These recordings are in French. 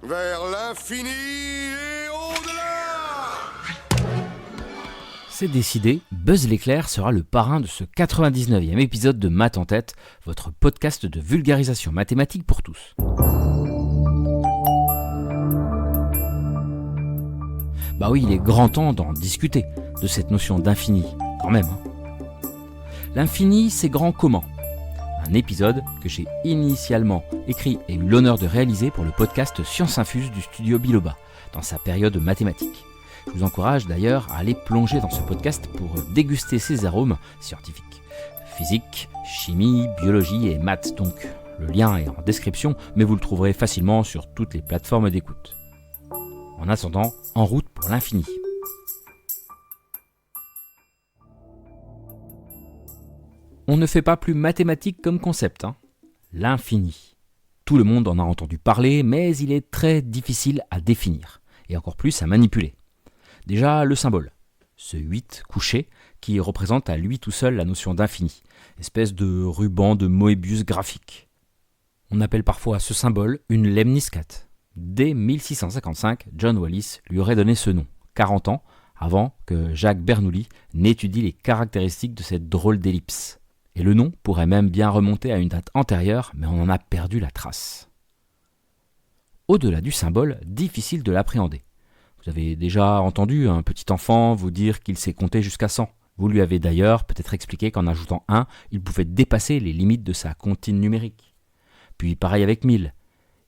vers l'infini et au-delà. C'est décidé, Buzz l'éclair sera le parrain de ce 99e épisode de Maths en tête, votre podcast de vulgarisation mathématique pour tous. Bah oui, il est grand temps d'en discuter, de cette notion d'infini, quand même. L'infini, c'est grand comment ? Un épisode que j'ai initialement écrit et eu l'honneur de réaliser pour le podcast Science Infuse du studio Biloba, dans sa période mathématique. Je vous encourage d'ailleurs à aller plonger dans ce podcast pour déguster ses arômes scientifiques. Physique, chimie, biologie et maths donc. Le lien est en description, mais vous le trouverez facilement sur toutes les plateformes d'écoute. En attendant, en route pour l'infini. On ne fait pas plus mathématique comme concept, L'infini. Tout le monde en a entendu parler, mais il est très difficile à définir, et encore plus à manipuler. Déjà, le symbole, ce 8 couché, qui représente à lui tout seul la notion d'infini, espèce de ruban de Moebius graphique. On appelle parfois ce symbole une lemniscate. Dès 1655, John Wallis lui aurait donné ce nom, 40 ans avant que Jacques Bernoulli n'étudie les caractéristiques de cette drôle d'ellipse. Et le nom pourrait même bien remonter à une date antérieure, mais on en a perdu la trace. Au-delà du symbole, difficile de l'appréhender. Vous avez déjà entendu un petit enfant vous dire qu'il sait compter jusqu'à 100. Vous lui avez d'ailleurs peut-être expliqué qu'en ajoutant 1, il pouvait dépasser les limites de sa comptine numérique. Puis pareil avec 1000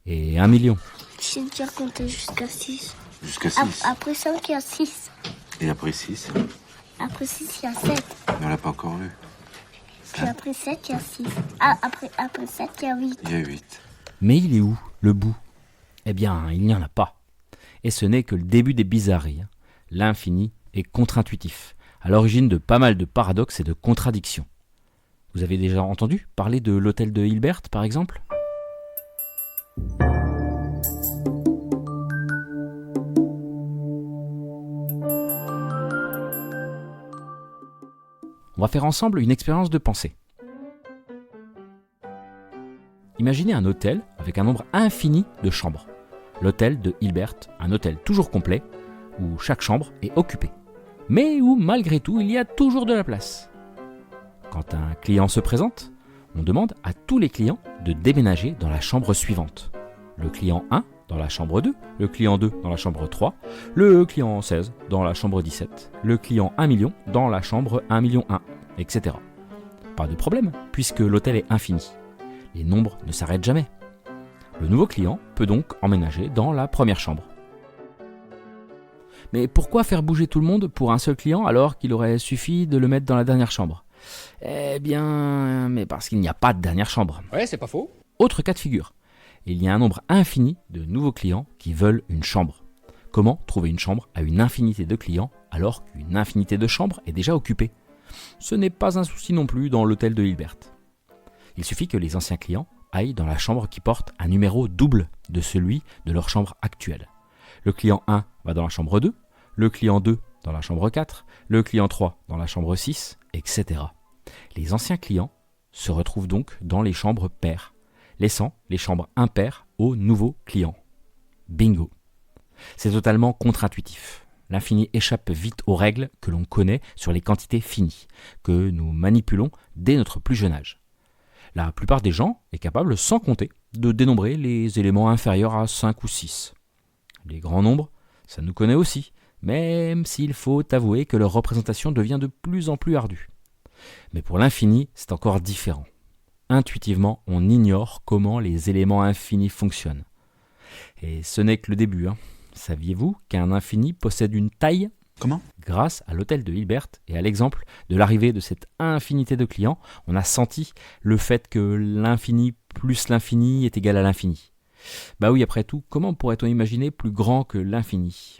et 1 million. J'ai déjà compté jusqu'à 6. Jusqu'à 6. Après 5, il y a 6. Et après 6? Après 6, il y a 7. Mais on l'a pas encore lu. Puis après 7, il y a 6. Après 7, il y a 8. Il y a 8. Mais il est où, le bout ? Eh bien, il n'y en a pas. Et ce n'est que le début des bizarreries. L'infini est contre-intuitif, à l'origine de pas mal de paradoxes et de contradictions. Vous avez déjà entendu parler de l'hôtel de Hilbert, par exemple ? On va faire ensemble une expérience de pensée. Imaginez un hôtel avec un nombre infini de chambres. L'hôtel de Hilbert, un hôtel toujours complet, où chaque chambre est occupée, mais où malgré tout il y a toujours de la place. Quand un client se présente, on demande à tous les clients de déménager dans la chambre suivante. Le client 1 dans la chambre 2, le client 2 dans la chambre 3, le client 16 dans la chambre 17, le client 1 million dans la chambre 1 million 1, etc. Pas de problème, puisque l'hôtel est infini. Les nombres ne s'arrêtent jamais. Le nouveau client peut donc emménager dans la première chambre. Mais pourquoi faire bouger tout le monde pour un seul client alors qu'il aurait suffi de le mettre dans la dernière chambre ? Eh bien, mais parce qu'il n'y a pas de dernière chambre. Ouais, c'est pas faux. Autre cas de figure. Il y a un nombre infini de nouveaux clients qui veulent une chambre. Comment trouver une chambre à une infinité de clients alors qu'une infinité de chambres est déjà occupée ? Ce n'est pas un souci non plus dans l'hôtel de Hilbert. Il suffit que les anciens clients aillent dans la chambre qui porte un numéro double de celui de leur chambre actuelle. Le client 1 va dans la chambre 2, le client 2 dans la chambre 4, le client 3 dans la chambre 6, etc. Les anciens clients se retrouvent donc dans les chambres paires, laissant les chambres impaires aux nouveaux clients. Bingo. C'est totalement contre-intuitif. L'infini échappe vite aux règles que l'on connaît sur les quantités finies, que nous manipulons dès notre plus jeune âge. La plupart des gens est capable, sans compter, de dénombrer les éléments inférieurs à 5 ou 6. Les grands nombres, ça nous connaît aussi, même s'il faut avouer que leur représentation devient de plus en plus ardue. Mais pour l'infini, c'est encore différent. Intuitivement, on ignore comment les éléments infinis fonctionnent. Et ce n'est que le début. Saviez-vous qu'un infini possède une taille ? Comment ? Grâce à l'hôtel de Hilbert et à l'exemple de l'arrivée de cette infinité de clients, on a senti le fait que l'infini plus l'infini est égal à l'infini. Bah oui, après tout, comment pourrait-on imaginer plus grand que l'infini ?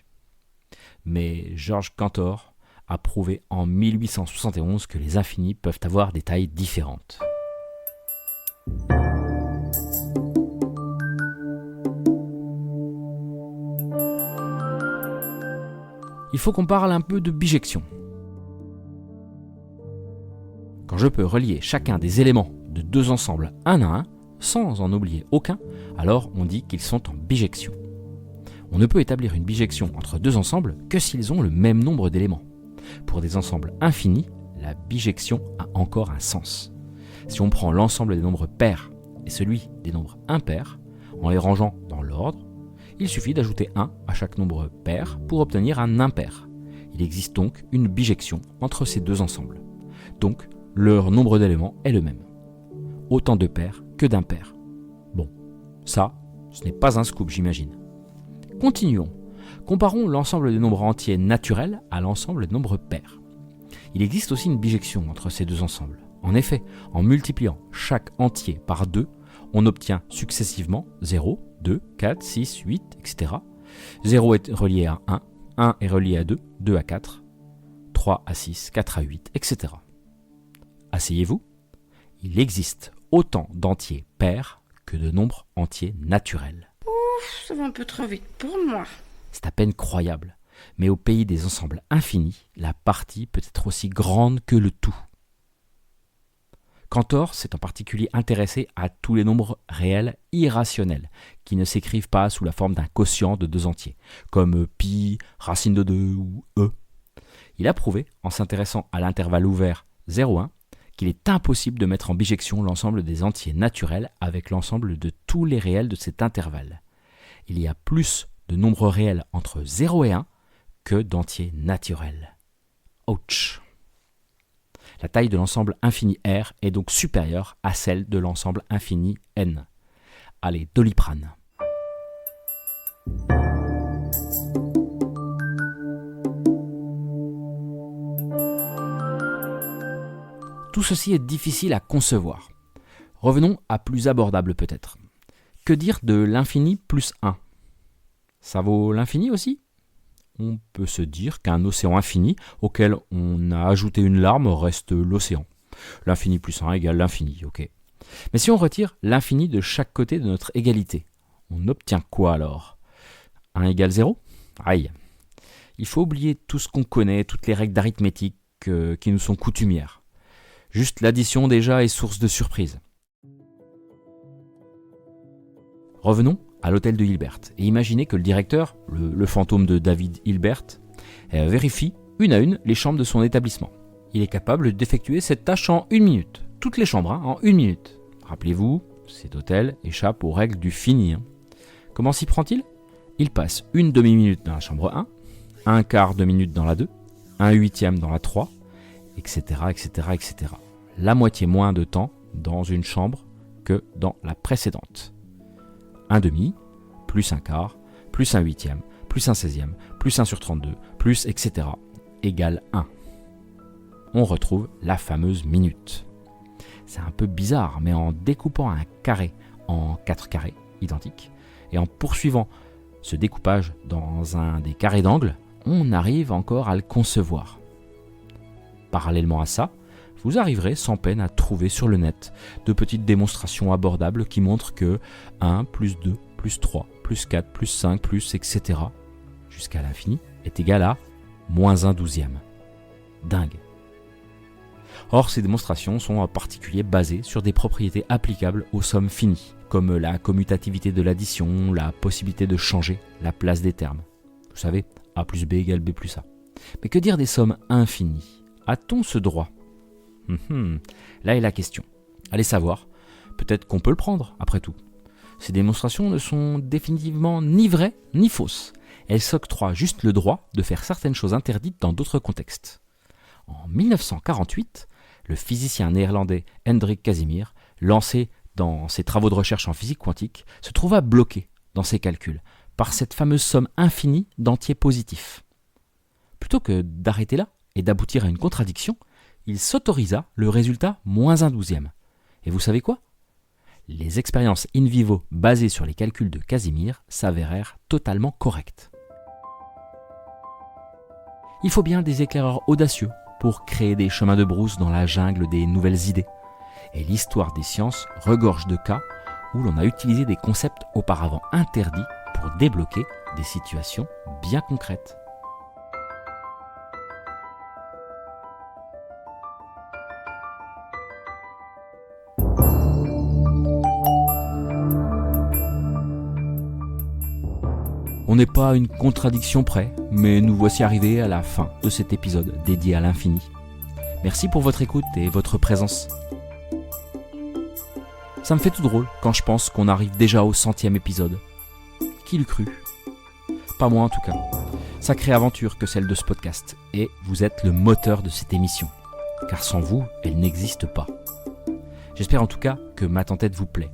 Mais Georges Cantor a prouvé en 1871 que les infinis peuvent avoir des tailles différentes. Il faut qu'on parle un peu de bijection. Quand je peux relier chacun des éléments de deux ensembles un à un, sans en oublier aucun, alors on dit qu'ils sont en bijection. On ne peut établir une bijection entre deux ensembles que s'ils ont le même nombre d'éléments. Pour des ensembles infinis, la bijection a encore un sens. Si on prend l'ensemble des nombres pairs et celui des nombres impairs, en les rangeant dans l'ordre, il suffit d'ajouter 1 à chaque nombre pair pour obtenir un impair. Il existe donc une bijection entre ces deux ensembles. Donc, leur nombre d'éléments est le même. Autant de pairs que d'impairs. Bon, ça, ce n'est pas un scoop, j'imagine. Continuons. Comparons l'ensemble des nombres entiers naturels à l'ensemble des nombres pairs. Il existe aussi une bijection entre ces deux ensembles. En effet, en multipliant chaque entier par 2, on obtient successivement 0, 2, 4, 6, 8, etc. 0 est relié à 1, 1 est relié à 2, 2 à 4, 3 à 6, 4 à 8, etc. Asseyez-vous. Il existe autant d'entiers pairs que de nombres entiers naturels. Ouf, ça va un peu trop vite pour moi. C'est à peine croyable, mais au pays des ensembles infinis, la partie peut être aussi grande que le tout. Cantor s'est en particulier intéressé à tous les nombres réels irrationnels, qui ne s'écrivent pas sous la forme d'un quotient de deux entiers, comme pi, racine de 2 ou e. Il a prouvé, en s'intéressant à l'intervalle ouvert 0,1, qu'il est impossible de mettre en bijection l'ensemble des entiers naturels avec l'ensemble de tous les réels de cet intervalle. Il y a plus de nombres réels entre 0 et 1 que d'entiers naturels. Ouch! La taille de l'ensemble infini R est donc supérieure à celle de l'ensemble infini N. Allez, Doliprane. Tout ceci est difficile à concevoir. Revenons à plus abordable peut-être. Que dire de l'infini plus 1 ? Ça vaut l'infini aussi ? On peut se dire qu'un océan infini auquel on a ajouté une larme reste l'océan. L'infini plus 1 égale l'infini, ok. Mais si on retire l'infini de chaque côté de notre égalité, on obtient quoi alors ? 1 égale 0 ? Aïe. Il faut oublier tout ce qu'on connaît, toutes les règles d'arithmétique qui nous sont coutumières. Juste l'addition déjà est source de surprise. Revenons à l'hôtel de Hilbert et imaginez que le directeur, le fantôme de David Hilbert, vérifie une à une les chambres de son établissement. Il est capable d'effectuer cette tâche en 1 minute. Toutes les chambres, en 1 minute. Rappelez-vous, cet hôtel échappe aux règles du fini. Comment s'y prend-il ? Il passe une demi-minute dans la chambre 1, un quart de minute dans la 2, un huitième dans la 3, etc., etc., etc. La moitié moins de temps dans une chambre que dans la précédente. Un demi, plus un quart, plus un huitième, plus un 16e, plus 1 sur 32, plus etc. égale 1. On retrouve la fameuse minute. C'est un peu bizarre, mais en découpant un carré en 4 carrés identiques, et en poursuivant ce découpage dans un des carrés d'angle, on arrive encore à le concevoir. Parallèlement à ça, vous arriverez sans peine à trouver sur le net de petites démonstrations abordables qui montrent que 1 plus 2 plus 3 plus 4 plus 5 plus etc. jusqu'à l'infini est égal à moins 1 douzième. Dingue. Or, ces démonstrations sont en particulier basées sur des propriétés applicables aux sommes finies, comme la commutativité de l'addition, la possibilité de changer la place des termes. Vous savez, a plus b égale b plus a. Mais que dire des sommes infinies ? A-t-on ce droit ? Là est la question. Allez savoir, peut-être qu'on peut le prendre, après tout. Ces démonstrations ne sont définitivement ni vraies ni fausses. Elles s'octroient juste le droit de faire certaines choses interdites dans d'autres contextes. En 1948, le physicien néerlandais Hendrik Casimir, lancé dans ses travaux de recherche en physique quantique, se trouva bloqué dans ses calculs par cette fameuse somme infinie d'entiers positifs. Plutôt que d'arrêter là et d'aboutir à une contradiction, il s'autorisa le résultat moins 1 douzième. Et vous savez quoi ? Les expériences in vivo basées sur les calculs de Casimir s'avérèrent totalement correctes. Il faut bien des éclaireurs audacieux pour créer des chemins de brousse dans la jungle des nouvelles idées. Et l'histoire des sciences regorge de cas où l'on a utilisé des concepts auparavant interdits pour débloquer des situations bien concrètes. On n'est pas à une contradiction près, mais nous voici arrivés à la fin de cet épisode dédié à l'infini. Merci pour votre écoute et votre présence. Ça me fait tout drôle quand je pense qu'on arrive déjà au 100e épisode. Qui l'eût cru ? Pas moi en tout cas. Sacrée aventure que celle de ce podcast, et vous êtes le moteur de cette émission. Car sans vous, elle n'existe pas. J'espère en tout cas que Ma Tentette vous plaît.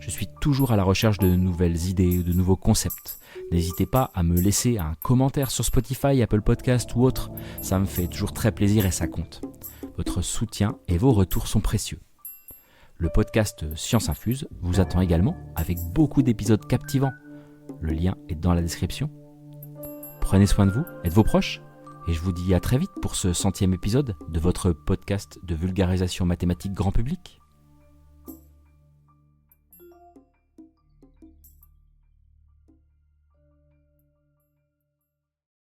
Je suis toujours à la recherche de nouvelles idées, de nouveaux concepts. N'hésitez pas à me laisser un commentaire sur Spotify, Apple Podcast ou autre. Ça me fait toujours très plaisir et ça compte. Votre soutien et vos retours sont précieux. Le podcast Science Infuse vous attend également avec beaucoup d'épisodes captivants. Le lien est dans la description. Prenez soin de vous et de vos proches. Et je vous dis à très vite pour ce 100e épisode de votre podcast de vulgarisation mathématique grand public.